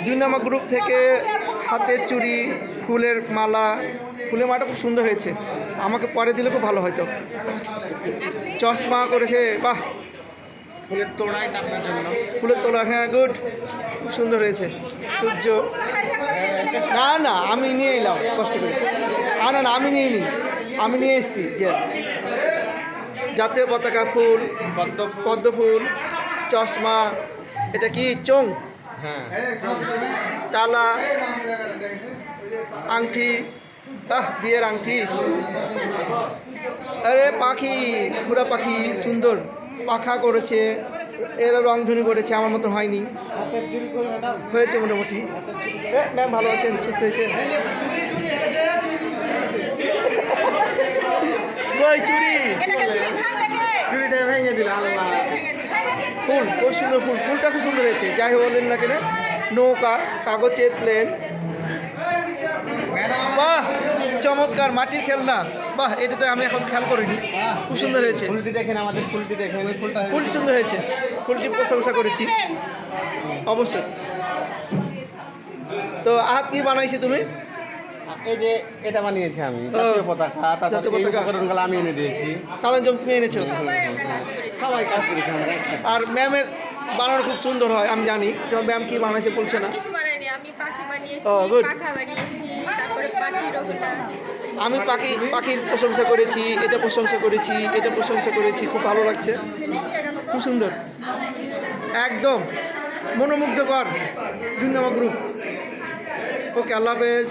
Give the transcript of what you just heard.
2 নম্বর group থেকে হাতের চুড়ি, ফুলের মালাটা খুব সুন্দর হয়েছে। আমাকে পরে দিলে খুব ভালো হয়তো। চশমা করেছে, বাহ। ফুলের তোড়াইটা আপনার জন্য। ফুলের তোলা, হ্যাঁ, গুড, খুব সুন্দর হয়েছে। সূর্য, না আমি নিয়ে এলাম কষ্ট করে। না আমি নিয়ে নিই, আমি নিয়ে এসেছি। যে জাতীয় পতাকা, ফুল, পদ্ম ফুল, চশমা, এটা কি চোং, হ্যাঁ, তালা, আংটি, বিয়ের আংটি। আরে পাখি, পুরা পাখি, সুন্দর পাখা করেছে, এরা রংধনু করেছে, আমার মতো হয়নি, হয়েছে মোটামুটি। ম্যাম ভালো আছেন, সুস্থ হয়েছে? ওই চুরি, চুরিটা ভেঙে দিল আল্লাহ। ফুল, খুব সুন্দর ফুল, ফুলটা খুব সুন্দর হয়েছে। যাই বললেন না কেন, নৌকা, কাগজের প্লেন, বাহ চমৎকার, মাটির খেলনা, বাহ, এটা তো আমি এখন খেয়াল করিনি, খুব সুন্দর হয়েছে। ফুলটি দেখেন, আমাদের ফুলটি দেখেন, ফুলটি সুন্দর হয়েছে, ফুলটি প্রশংসা করেছি অবশ্যই। তো আজ কি বানাইছি তুমি? এই যে এটা বানিয়েছি আমি, জাতীয় পতাকা, তারপর এই উপকরণগুলো আমি এনে দিয়েছি। সরঞ্জাম তুমি এনেছো? সবাই কাজ করেছি আমরা একসাথে। আর ম্যামের বানানো খুব সুন্দর হয়, আমি জানি। যেমন ম্যাম কি বানাইছে বলছে না। কিছু বানাইনি, আমি পাখি বানিয়েছি, Oh, good. পাখা বানিয়েছি, তারপরে পাখির ওগুলা। আমি পাখির প্রশংসা করেছি, এটা প্রশংসা করেছি, এটা প্রশংসা করেছি, খুব ভালো লাগছে, খুব সুন্দর, একদম মনোমুগ্ধকর। 2 নম্বর গ্রুপ। ওকে, আল্লাহ হাফেজ।